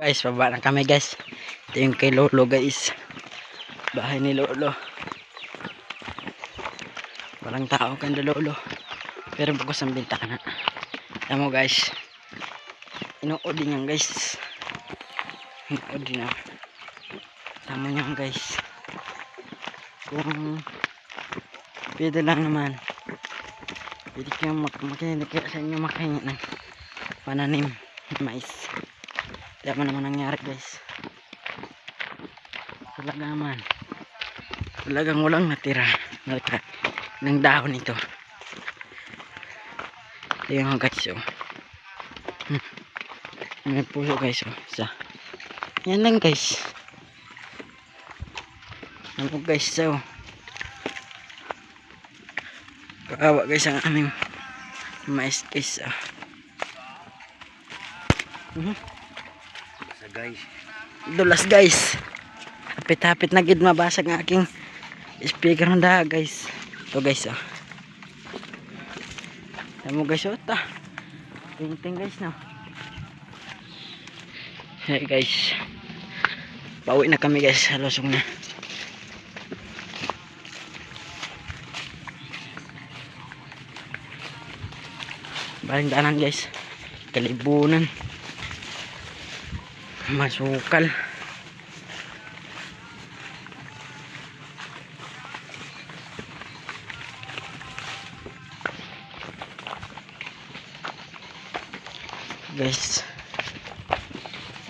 Guys, baba na kami guys. Ito yung kay Lolo guys. Bahay ni Lolo. Walang tao kanda Lolo. Pero bukas ang bintana. Alam mo guys. Inuod din yan guys. Inuod din yan. Tama niyan guys. Kung pwede lang naman. Pwede kayo makinig sa inyo makahingi ng pananim mais. Tama naman nangyari guys. Talaga naman. Talagang walang natira ng dahon ito. Ayan guys oh. May puso guys oh. Isa. Yan lang guys. Ano guys oh. Kaawa guys ang aming mais guys oh. Guys, Dulas guys. Hapit-hapit na gid mabasag ang aking speaker ng daha guys. Ito guys oh. Tamo guys oh ta. Ting guys no. Hey guys. Pauwi na kami guys, halusong na. Baling daanan guys. Kalibunan. Masukal. Guys.